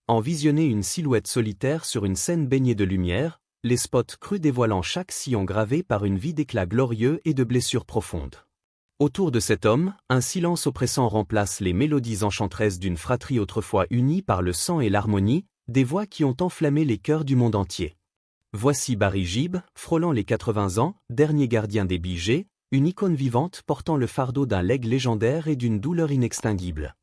en visionner une silhouette solitaire sur une scène baignée de lumière, les spots crus dévoilant chaque sillon gravé par une vie d'éclats glorieux et de blessures profondes. Autour de cet homme, un silence oppressant remplace les mélodies enchanteresses d'une fratrie autrefois unie par le sang et l'harmonie, des voix qui ont enflammé les cœurs du monde entier. Voici Barry Gibb, frôlant les 80 ans, dernier gardien des Bee Gees, une icône vivante portant le fardeau d'un legs légendaire et d'une douleur inextinguible.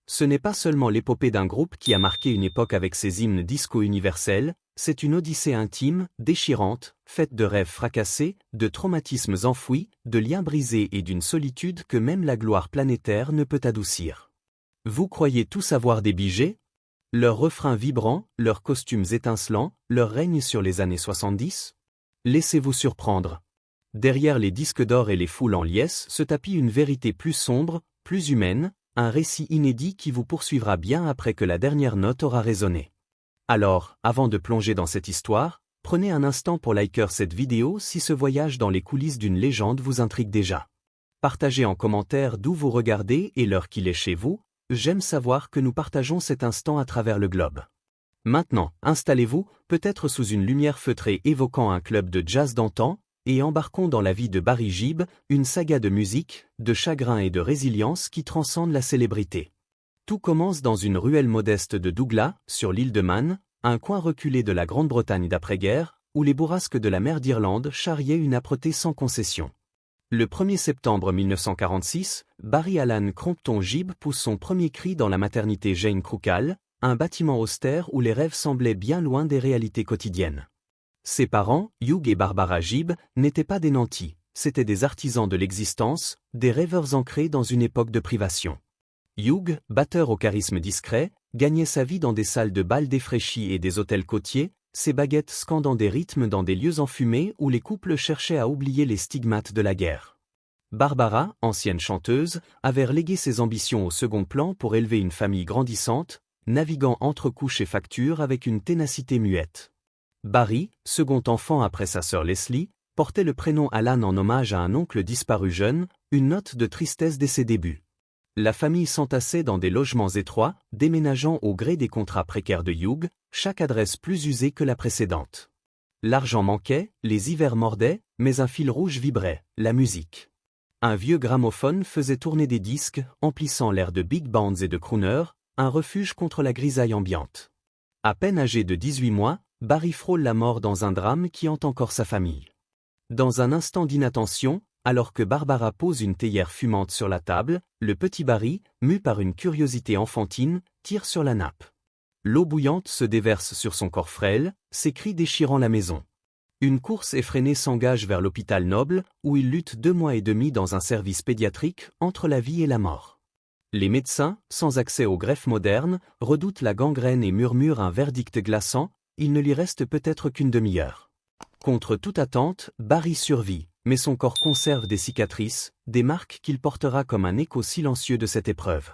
Ce n'est pas seulement l'épopée d'un groupe qui a marqué une époque avec ses hymnes disco universels, c'est une odyssée intime, déchirante, faite de rêves fracassés, de traumatismes enfouis, de liens brisés et d'une solitude que même la gloire planétaire ne peut adoucir. Vous croyez tout savoir des Bee Gees ? Leurs refrains vibrants, leurs costumes étincelants, leur règne sur les années 70 ? Laissez-vous surprendre. Derrière les disques d'or et les foules en liesse se tapit une vérité plus sombre, plus humaine, un récit inédit qui vous poursuivra bien après que la dernière note aura résonné. Alors, avant de plonger dans cette histoire, prenez un instant pour liker cette vidéo si ce voyage dans les coulisses d'une légende vous intrigue déjà. Partagez en commentaire d'où vous regardez et l'heure qu'il est chez vous, j'aime savoir que nous partageons cet instant à travers le globe. Maintenant, installez-vous, peut-être sous une lumière feutrée évoquant un club de jazz d'antan, et embarquons dans la vie de Barry Gibb, une saga de musique, de chagrin et de résilience qui transcende la célébrité. Tout commence dans une ruelle modeste de Douglas, sur l'île de Man, un coin reculé de la Grande-Bretagne d'après-guerre, où les bourrasques de la mer d'Irlande charriaient une âpreté sans concession. Le 1er septembre 1946, Barry Allan Crompton Gibb pousse son premier cri dans la maternité Jane Crookall, un bâtiment austère où les rêves semblaient bien loin des réalités quotidiennes. Ses parents, Hugh et Barbara Gibb, n'étaient pas des nantis, c'étaient des artisans de l'existence, des rêveurs ancrés dans une époque de privation. Hugh, batteur au charisme discret, gagnait sa vie dans des salles de bal défraîchies et des hôtels côtiers, ses baguettes scandant des rythmes dans des lieux enfumés où les couples cherchaient à oublier les stigmates de la guerre. Barbara, ancienne chanteuse, avait relégué ses ambitions au second plan pour élever une famille grandissante, naviguant entre couches et factures avec une ténacité muette. Barry, second enfant après sa sœur Leslie, portait le prénom Alan en hommage à un oncle disparu jeune, une note de tristesse dès ses débuts. La famille s'entassait dans des logements étroits, déménageant au gré des contrats précaires de Hugh, chaque adresse plus usée que la précédente. L'argent manquait, les hivers mordaient, mais un fil rouge vibrait, la musique. Un vieux gramophone faisait tourner des disques, emplissant l'air de big bands et de crooners, un refuge contre la grisaille ambiante. À peine âgé de 18 mois, Barry frôle la mort dans un drame qui hante encore sa famille. Dans un instant d'inattention, alors que Barbara pose une théière fumante sur la table, le petit Barry, mu par une curiosité enfantine, tire sur la nappe. L'eau bouillante se déverse sur son corps frêle, ses cris déchirant la maison. Une course effrénée s'engage vers l'hôpital Noble, où il lutte 2 mois et demi dans un service pédiatrique, entre la vie et la mort. Les médecins, sans accès aux greffes modernes, redoutent la gangrène et murmurent un verdict glaçant, il ne lui reste peut-être qu'une demi-heure. Contre toute attente, Barry survit, mais son corps conserve des cicatrices, des marques qu'il portera comme un écho silencieux de cette épreuve.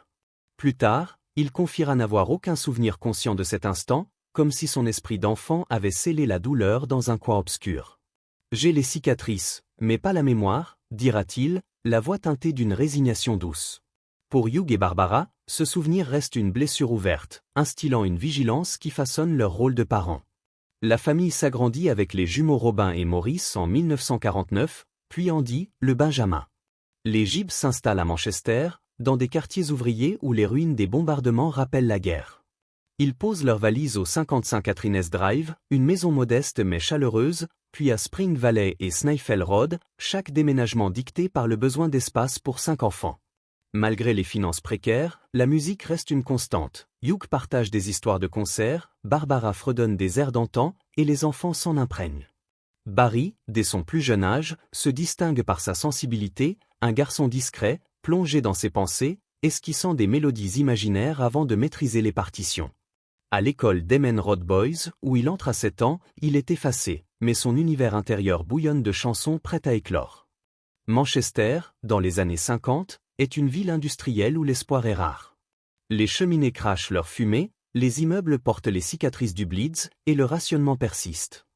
Plus tard, il confiera n'avoir aucun souvenir conscient de cet instant, comme si son esprit d'enfant avait scellé la douleur dans un coin obscur. « J'ai les cicatrices, mais pas la mémoire », dira-t-il, la voix teintée d'une résignation douce. Pour Hugh et Barbara, ce souvenir reste une blessure ouverte, instillant une vigilance qui façonne leur rôle de parents. La famille s'agrandit avec les jumeaux Robin et Maurice en 1949, puis Andy, le Benjamin. Les Gibb s'installent à Manchester, dans des quartiers ouvriers où les ruines des bombardements rappellent la guerre. Ils posent leurs valises au 55 Catherines Drive, une maison modeste mais chaleureuse, puis à Spring Valley et Snaefell Road, chaque déménagement dicté par le besoin d'espace pour 5 enfants. Malgré les finances précaires, la musique reste une constante. Hugh partage des histoires de concerts, Barbara fredonne des airs d'antan, et les enfants s'en imprègnent. Barry, dès son plus jeune âge, se distingue par sa sensibilité, un garçon discret, plongé dans ses pensées, esquissant des mélodies imaginaires avant de maîtriser les partitions. À l'école d'Emen Road Boys, où il entre à 7 ans, il est effacé, mais son univers intérieur bouillonne de chansons prêtes à éclore. Manchester, dans les années 50, est une ville industrielle où l'espoir est rare. Les cheminées crachent leur fumée, les immeubles portent les cicatrices du Blitz, et le rationnement persiste.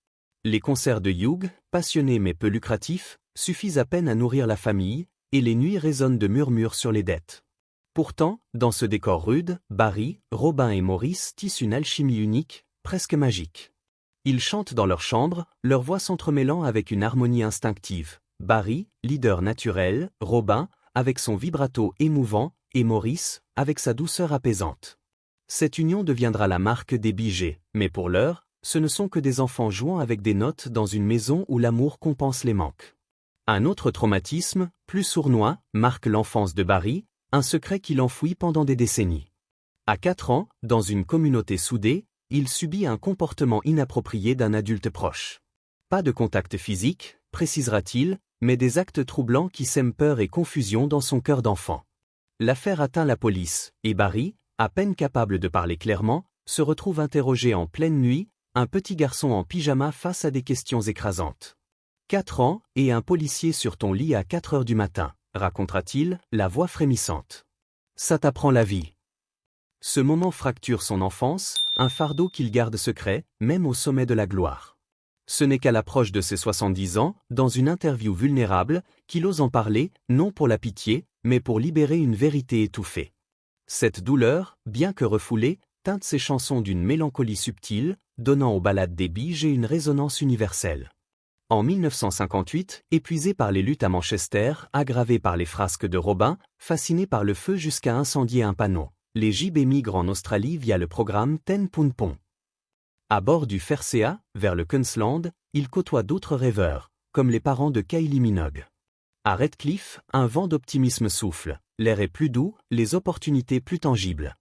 Les concerts de Hugh, passionnés mais peu lucratifs, suffisent à peine à nourrir la famille, et les nuits résonnent de murmures sur les dettes. Pourtant, dans ce décor rude, Barry, Robin et Maurice tissent une alchimie unique, presque magique. Ils chantent dans leur chambre, leur voix s'entremêlant avec une harmonie instinctive. Barry, leader naturel, Robin, avec son vibrato émouvant, et Maurice, avec sa douceur apaisante. Cette union deviendra la marque des Bee Gees, mais pour l'heure, ce ne sont que des enfants jouant avec des notes dans une maison où l'amour compense les manques. Un autre traumatisme, plus sournois, marque l'enfance de Barry, un secret qu'il enfouit pendant des décennies. À 4 ans, dans une communauté soudée, il subit un comportement inapproprié d'un adulte proche. Pas de contact physique, précisera-t-il, mais des actes troublants qui sèment peur et confusion dans son cœur d'enfant. L'affaire atteint la police, et Barry, à peine capable de parler clairement, se retrouve interrogé en pleine nuit, un petit garçon en pyjama face à des questions écrasantes. 4 ans, et un policier sur ton lit à 4 heures du matin, racontera-t-il, la voix frémissante. Ça t'apprend la vie. Ce moment fracture son enfance, un fardeau qu'il garde secret, même au sommet de la gloire. Ce n'est qu'à l'approche de ses 70 ans, dans une interview vulnérable, qu'il ose en parler, non pour la pitié, mais pour libérer une vérité étouffée. Cette douleur, bien que refoulée, teinte ses chansons d'une mélancolie subtile, donnant aux ballades des Bee Gees une résonance universelle. En 1958, épuisé par les luttes à Manchester, aggravé par les frasques de Robin, fasciné par le feu jusqu'à incendier un panneau, les JB migrent en Australie via le programme Ten Pound Pond. À bord du Fersea, vers le Queensland, il côtoie d'autres rêveurs, comme les parents de Kylie Minogue. À Redcliffe, un vent d'optimisme souffle, l'air est plus doux, les opportunités plus tangibles.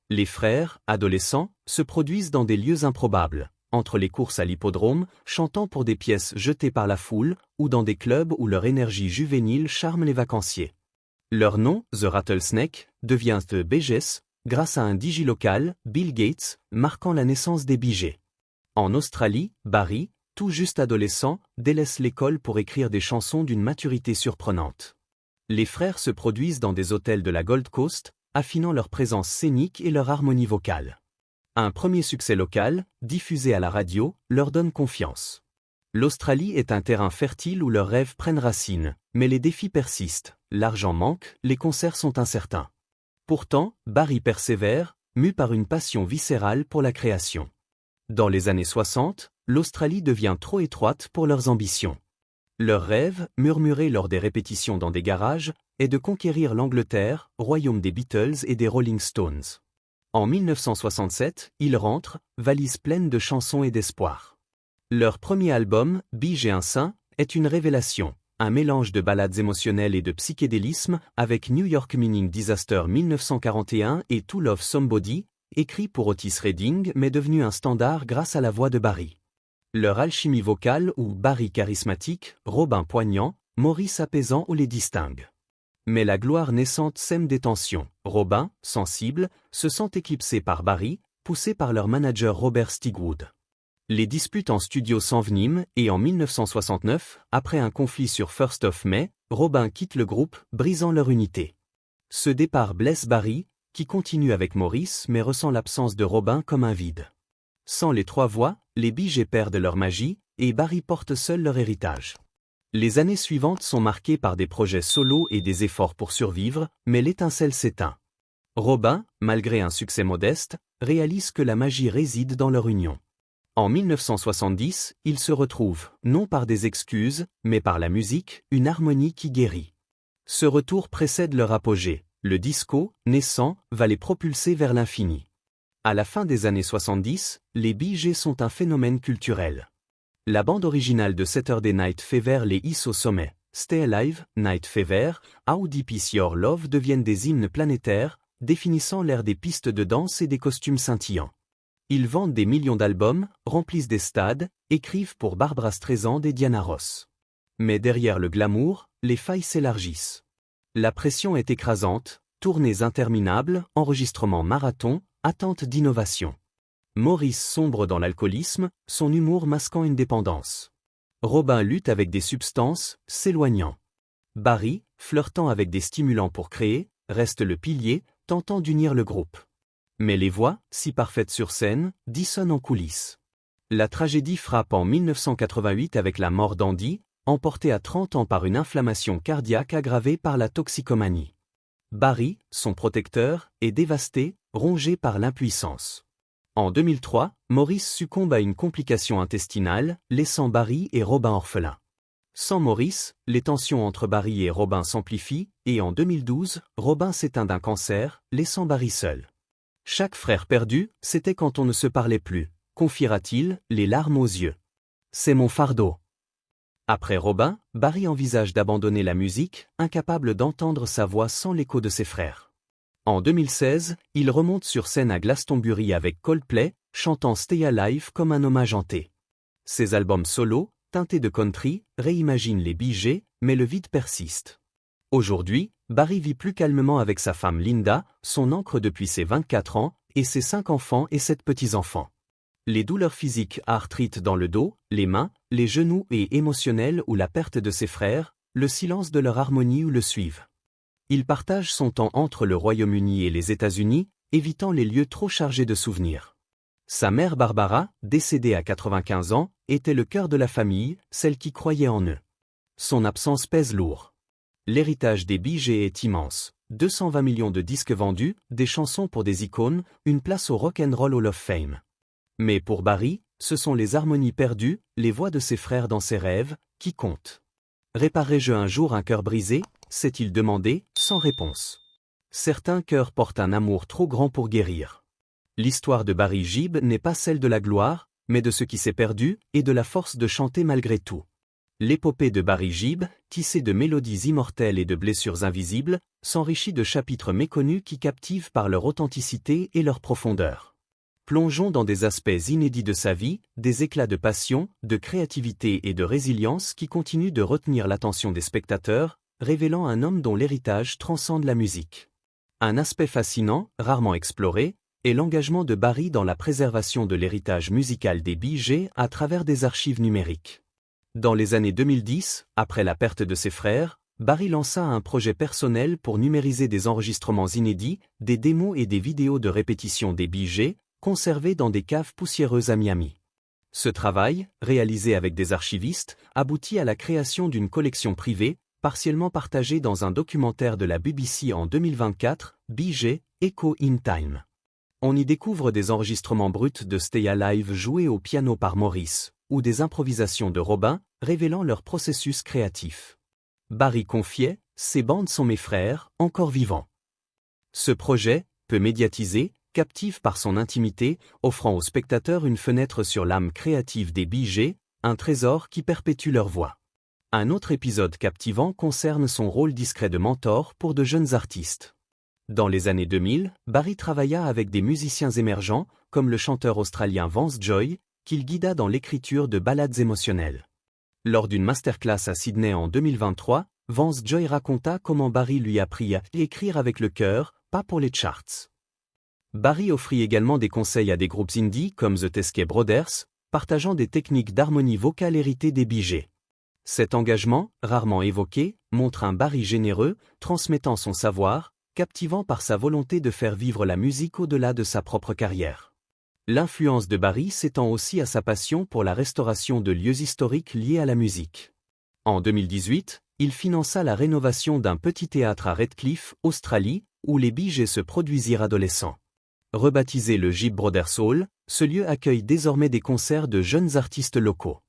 Les frères, adolescents, se produisent dans des lieux improbables, entre les courses à l'hippodrome, chantant pour des pièces jetées par la foule, ou dans des clubs où leur énergie juvénile charme les vacanciers. Leur nom, The Rattlesnake, devient The Bee Gees, grâce à un digilocal, Bill Gates, marquant la naissance des Bee Gees. En Australie, Barry, tout juste adolescent, délaisse l'école pour écrire des chansons d'une maturité surprenante. Les frères se produisent dans des hôtels de la Gold Coast, affinant leur présence scénique et leur harmonie vocale. Un premier succès local, diffusé à la radio, leur donne confiance. L'Australie est un terrain fertile où leurs rêves prennent racine, mais les défis persistent, l'argent manque, les concerts sont incertains. Pourtant, Barry persévère, mû par une passion viscérale pour la création. Dans les années 60, l'Australie devient trop étroite pour leurs ambitions. Leur rêve, murmuré lors des répétitions dans des garages, est de conquérir l'Angleterre, royaume des Beatles et des Rolling Stones. En 1967, ils rentrent, valise pleine de chansons et d'espoir. Leur premier album, Bee Gees un Saint, est une révélation, un mélange de ballades émotionnelles et de psychédélisme, avec New York Meaning Disaster 1941 et To Love Somebody, écrit pour Otis Redding mais devenu un standard grâce à la voix de Barry. Leur alchimie vocale où Barry charismatique, Robin poignant, Maurice apaisant ou les distingue. Mais la gloire naissante sème des tensions. Robin, sensible, se sent éclipsé par Barry, poussé par leur manager Robert Stigwood. Les disputes en studio s'enveniment et en 1969, après un conflit sur First of May, Robin quitte le groupe, brisant leur unité. Ce départ blesse Barry, qui continue avec Maurice mais ressent l'absence de Robin comme un vide. Sans les trois voix, les Bee Gees perdent leur magie, et Barry porte seul leur héritage. Les années suivantes sont marquées par des projets solos et des efforts pour survivre, mais l'étincelle s'éteint. Robin, malgré un succès modeste, réalise que la magie réside dans leur union. En 1970, ils se retrouvent, non par des excuses, mais par la musique, une harmonie qui guérit. Ce retour précède leur apogée. Le disco, naissant, va les propulser vers l'infini. À la fin des années 70, les Bee Gees sont un phénomène culturel. La bande originale de Saturday Night Fever les hisse au sommet. Stay Alive, Night Fever, How Deep Is Your Love deviennent des hymnes planétaires, définissant l'ère des pistes de danse et des costumes scintillants. Ils vendent des millions d'albums, remplissent des stades, écrivent pour Barbra Streisand et Diana Ross. Mais derrière le glamour, les failles s'élargissent. La pression est écrasante, tournées interminables, enregistrements marathons, attente d'innovation. Maurice sombre dans l'alcoolisme, son humour masquant une dépendance. Robin lutte avec des substances, s'éloignant. Barry, flirtant avec des stimulants pour créer, reste le pilier, tentant d'unir le groupe. Mais les voix, si parfaites sur scène, dissonnent en coulisses. La tragédie frappe en 1988 avec la mort d'Andy, emporté à 30 ans par une inflammation cardiaque aggravée par la toxicomanie. Barry, son protecteur, est dévasté, rongé par l'impuissance. En 2003, Maurice succombe à une complication intestinale, laissant Barry et Robin orphelins. Sans Maurice, les tensions entre Barry et Robin s'amplifient, et en 2012, Robin s'éteint d'un cancer, laissant Barry seul. Chaque frère perdu, c'était quand on ne se parlait plus, confiera-t-il, les larmes aux yeux. C'est mon fardeau. Après Robin, Barry envisage d'abandonner la musique, incapable d'entendre sa voix sans l'écho de ses frères. En 2016, il remonte sur scène à Glastonbury avec Coldplay, chantant Stay Alive comme un hommage hanté. Ses albums solo, teintés de country, réimaginent les Bee Gees, mais le vide persiste. Aujourd'hui, Barry vit plus calmement avec sa femme Linda, son ancre depuis ses 24 ans, et ses 5 enfants et 7 petits-enfants. Les douleurs physiques, arthrite dans le dos, les mains, les genoux et émotionnelles ou la perte de ses frères, le silence de leur harmonie ou le suivent. Il partage son temps entre le Royaume-Uni et les États-Unis, évitant les lieux trop chargés de souvenirs. Sa mère Barbara, décédée à 95 ans, était le cœur de la famille, celle qui croyait en eux. Son absence pèse lourd. L'héritage des Bee Gees est immense. 220 millions de disques vendus, des chansons pour des icônes, une place au Rock'n'Roll Hall of Fame. Mais pour Barry, ce sont les harmonies perdues, les voix de ses frères dans ses rêves, qui comptent. Réparerai-je un jour un cœur brisé, s'est-il demandé, sans réponse. Certains cœurs portent un amour trop grand pour guérir. L'histoire de Barry Gibb n'est pas celle de la gloire, mais de ce qui s'est perdu, et de la force de chanter malgré tout. L'épopée de Barry Gibb, tissée de mélodies immortelles et de blessures invisibles, s'enrichit de chapitres méconnus qui captivent par leur authenticité et leur profondeur. Plongeons dans des aspects inédits de sa vie, des éclats de passion, de créativité et de résilience qui continuent de retenir l'attention des spectateurs, révélant un homme dont l'héritage transcende la musique. Un aspect fascinant, rarement exploré, est l'engagement de Barry dans la préservation de l'héritage musical des Bee Gees à travers des archives numériques. Dans les années 2010, après la perte de ses frères, Barry lança un projet personnel pour numériser des enregistrements inédits, des démos et des vidéos de répétition des Bee Gees, conservés dans des caves poussiéreuses à Miami. Ce travail, réalisé avec des archivistes, aboutit à la création d'une collection privée, partiellement partagée dans un documentaire de la BBC en 2024, Bee Gees, Echo in Time. On y découvre des enregistrements bruts de Stay Alive joués au piano par Maurice, ou des improvisations de Robin, révélant leur processus créatif. Barry confiait, « Ces bandes sont mes frères, encore vivants. » Ce projet, peu médiatisé, captive par son intimité, offrant aux spectateurs une fenêtre sur l'âme créative des Bee Gees, un trésor qui perpétue leur voix. Un autre épisode captivant concerne son rôle discret de mentor pour de jeunes artistes. Dans les années 2000, Barry travailla avec des musiciens émergents, comme le chanteur australien Vance Joy, qu'il guida dans l'écriture de ballades émotionnelles. Lors d'une masterclass à Sydney en 2023, Vance Joy raconta comment Barry lui apprit à écrire avec le cœur, pas pour les charts. Barry offrit également des conseils à des groupes indie comme The Teskey Brothers, partageant des techniques d'harmonie vocale héritées des Bee Gees. Cet engagement, rarement évoqué, montre un Barry généreux, transmettant son savoir, captivant par sa volonté de faire vivre la musique au-delà de sa propre carrière. L'influence de Barry s'étend aussi à sa passion pour la restauration de lieux historiques liés à la musique. En 2018, il finança la rénovation d'un petit théâtre à Redcliffe, Australie, où les Bee Gees se produisirent adolescents. Rebaptisé le Gibb Brothers Hall, ce lieu accueille désormais des concerts de jeunes artistes locaux.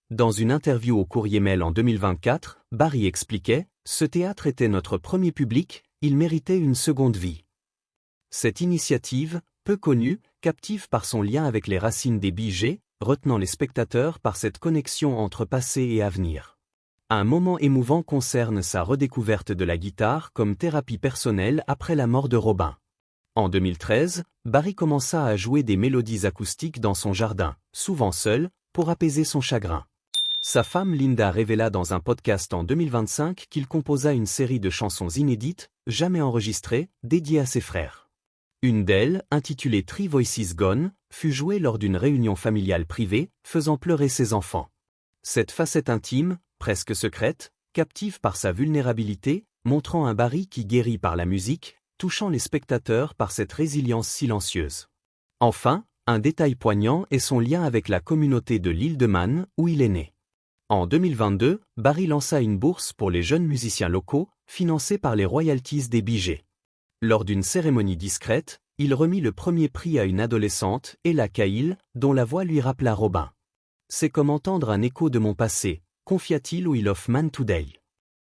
Dans une interview au Courrier Mail en 2024, Barry expliquait « Ce théâtre était notre premier public, il méritait une seconde vie. » Cette initiative, peu connue, captive par son lien avec les racines des Bee Gees, retenant les spectateurs par cette connexion entre passé et avenir. Un moment émouvant concerne sa redécouverte de la guitare comme thérapie personnelle après la mort de Robin. En 2013, Barry commença à jouer des mélodies acoustiques dans son jardin, souvent seul, pour apaiser son chagrin. Sa femme Linda révéla dans un podcast en 2025 qu'il composa une série de chansons inédites, jamais enregistrées, dédiées à ses frères. Une d'elles, intitulée Three Voices Gone, fut jouée lors d'une réunion familiale privée, faisant pleurer ses enfants. Cette facette intime, presque secrète, captive par sa vulnérabilité, montrant un Barry qui guérit par la musique, touchant les spectateurs par cette résilience silencieuse. Enfin, un détail poignant est son lien avec la communauté de l'île de Man, où il est né. En 2022, Barry lança une bourse pour les jeunes musiciens locaux, financée par les royalties des Bee Gees. Lors d'une cérémonie discrète, il remit le premier prix à une adolescente, Ella Cahill, dont la voix lui rappela Robin. « C'est comme entendre un écho de mon passé », confia-t-il au Wheel of Man Today.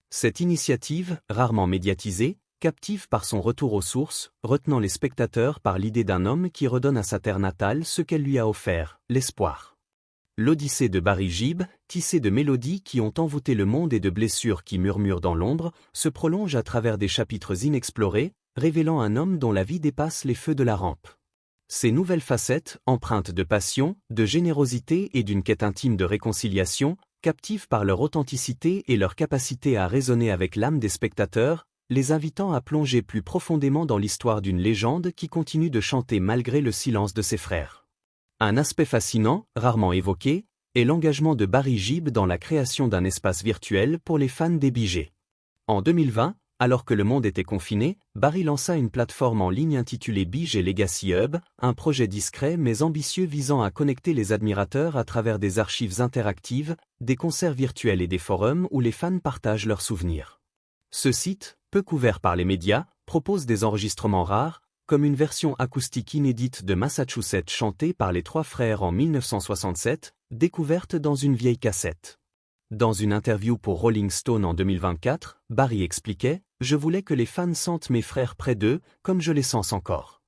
Cette initiative, rarement médiatisée, captive par son retour aux sources, retenant les spectateurs par l'idée d'un homme qui redonne à sa terre natale ce qu'elle lui a offert, l'espoir. L'Odyssée de Barry Gibb, tissée de mélodies qui ont envoûté le monde et de blessures qui murmurent dans l'ombre, se prolonge à travers des chapitres inexplorés, révélant un homme dont la vie dépasse les feux de la rampe. Ces nouvelles facettes, empreintes de passion, de générosité et d'une quête intime de réconciliation, captivent par leur authenticité et leur capacité à résonner avec l'âme des spectateurs, les invitant à plonger plus profondément dans l'histoire d'une légende qui continue de chanter malgré le silence de ses frères. Un aspect fascinant, rarement évoqué, est l'engagement de Barry Gibb dans la création d'un espace virtuel pour les fans des Bee Gees. En 2020, alors que le monde était confiné, Barry lança une plateforme en ligne intitulée Bee Gees Legacy Hub, un projet discret mais ambitieux visant à connecter les admirateurs à travers des archives interactives, des concerts virtuels et des forums où les fans partagent leurs souvenirs. Ce site, peu couvert par les médias, propose des enregistrements rares, comme une version acoustique inédite de Massachusetts chantée par les trois frères en 1967, découverte dans une vieille cassette. Dans une interview pour Rolling Stone en 2024, Barry expliquait « Je voulais que les fans sentent mes frères près d'eux, comme je les sens encore ».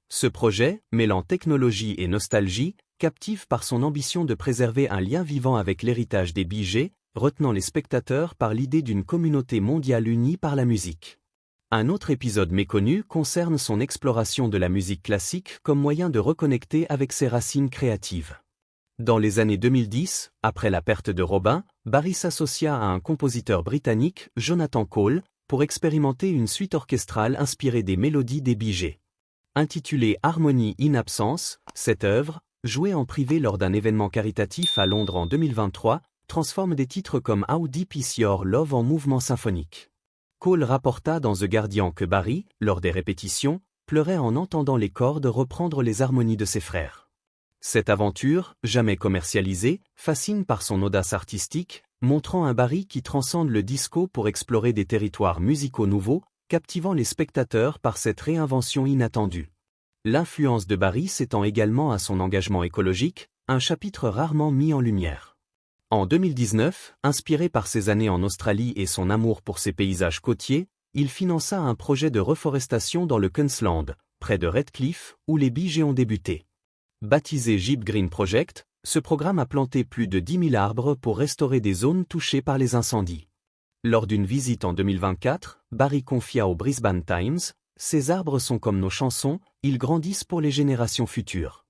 Ce projet, mêlant technologie et nostalgie, captive par son ambition de préserver un lien vivant avec l'héritage des Bee Gees, retenant les spectateurs par l'idée d'une communauté mondiale unie par la musique. Un autre épisode méconnu concerne son exploration de la musique classique comme moyen de reconnecter avec ses racines créatives. Dans les années 2010, après la perte de Robin, Barry s'associa à un compositeur britannique, Jonathan Cole, pour expérimenter une suite orchestrale inspirée des mélodies des Bee Gees. Intitulée Harmony in Absence, cette œuvre, jouée en privé lors d'un événement caritatif à Londres en 2023, transforme des titres comme How Deep Is Your Love en mouvements symphoniques. Cole rapporta dans The Guardian que Barry, lors des répétitions, pleurait en entendant les cordes reprendre les harmonies de ses frères. Cette aventure, jamais commercialisée, fascine par son audace artistique, montrant un Barry qui transcende le disco pour explorer des territoires musicaux nouveaux, captivant les spectateurs par cette réinvention inattendue. L'influence de Barry s'étend également à son engagement écologique, un chapitre rarement mis en lumière. En 2019, inspiré par ses années en Australie et son amour pour ses paysages côtiers, il finança un projet de reforestation dans le Queensland, près de Redcliffe, où les Bee Gees ont débuté. Baptisé Gibb Green Project, ce programme a planté plus de 10 000 arbres pour restaurer des zones touchées par les incendies. Lors d'une visite en 2024, Barry confia au Brisbane Times « Ces arbres sont comme nos chansons, ils grandissent pour les générations futures ».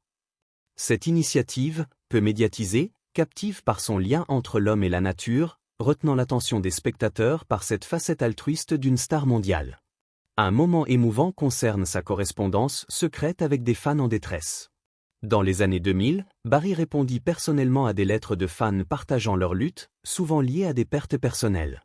Cette initiative, peu médiatisée, captive par son lien entre l'homme et la nature, retenant l'attention des spectateurs par cette facette altruiste d'une star mondiale. Un moment émouvant concerne sa correspondance secrète avec des fans en détresse. Dans les années 2000, Barry répondit personnellement à des lettres de fans partageant leur lutte, souvent liées à des pertes personnelles.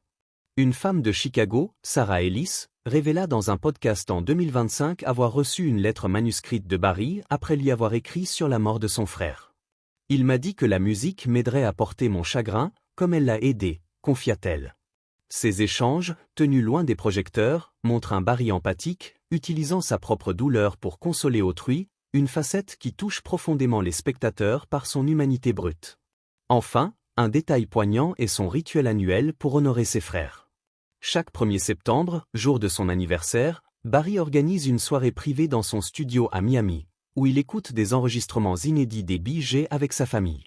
Une femme de Chicago, Sarah Ellis, révéla dans un podcast en 2025 avoir reçu une lettre manuscrite de Barry après lui avoir écrit sur la mort de son frère. « Il m'a dit que la musique m'aiderait à porter mon chagrin, comme elle l'a aidé », confia-t-elle. Ces échanges, tenus loin des projecteurs, montrent un Barry empathique, utilisant sa propre douleur pour consoler autrui, une facette qui touche profondément les spectateurs par son humanité brute. Enfin, un détail poignant est son rituel annuel pour honorer ses frères. Chaque 1er septembre, jour de son anniversaire, Barry organise une soirée privée dans son studio à Miami, où il écoute des enregistrements inédits des Bee Gees avec sa famille.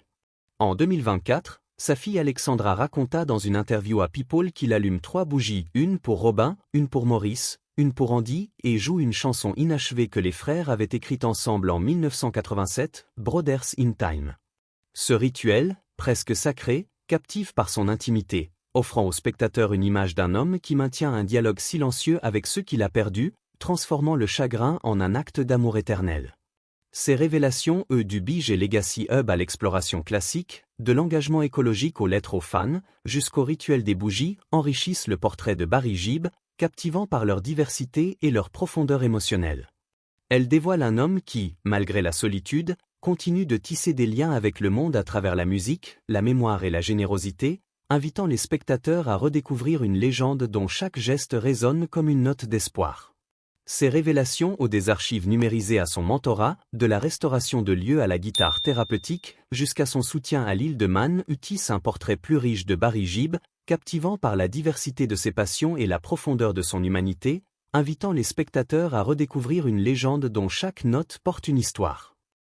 En 2024, sa fille Alexandra raconta dans une interview à People qu'il allume 3 bougies, une pour Robin, une pour Maurice, une pour Andy, et joue une chanson inachevée que les frères avaient écrite ensemble en 1987, Brothers in Time. Ce rituel, presque sacré, captive par son intimité, offrant au spectateur une image d'un homme qui maintient un dialogue silencieux avec ceux qu'il a perdus, transformant le chagrin en un acte d'amour éternel. Ces révélations, du Bee Gees Legacy Hub à l'exploration classique, de l'engagement écologique aux lettres aux fans, jusqu'au rituel des bougies, enrichissent le portrait de Barry Gibb, captivant par leur diversité et leur profondeur émotionnelle. Elles dévoilent un homme qui, malgré la solitude, continue de tisser des liens avec le monde à travers la musique, la mémoire et la générosité, invitant les spectateurs à redécouvrir une légende dont chaque geste résonne comme une note d'espoir. Ses révélations au des archives numérisées à son mentorat, de la restauration de lieux à la guitare thérapeutique, jusqu'à son soutien à l'île de Man, tisse un portrait plus riche de Barry Gibb, captivant par la diversité de ses passions et la profondeur de son humanité, invitant les spectateurs à redécouvrir une légende dont chaque note porte une histoire.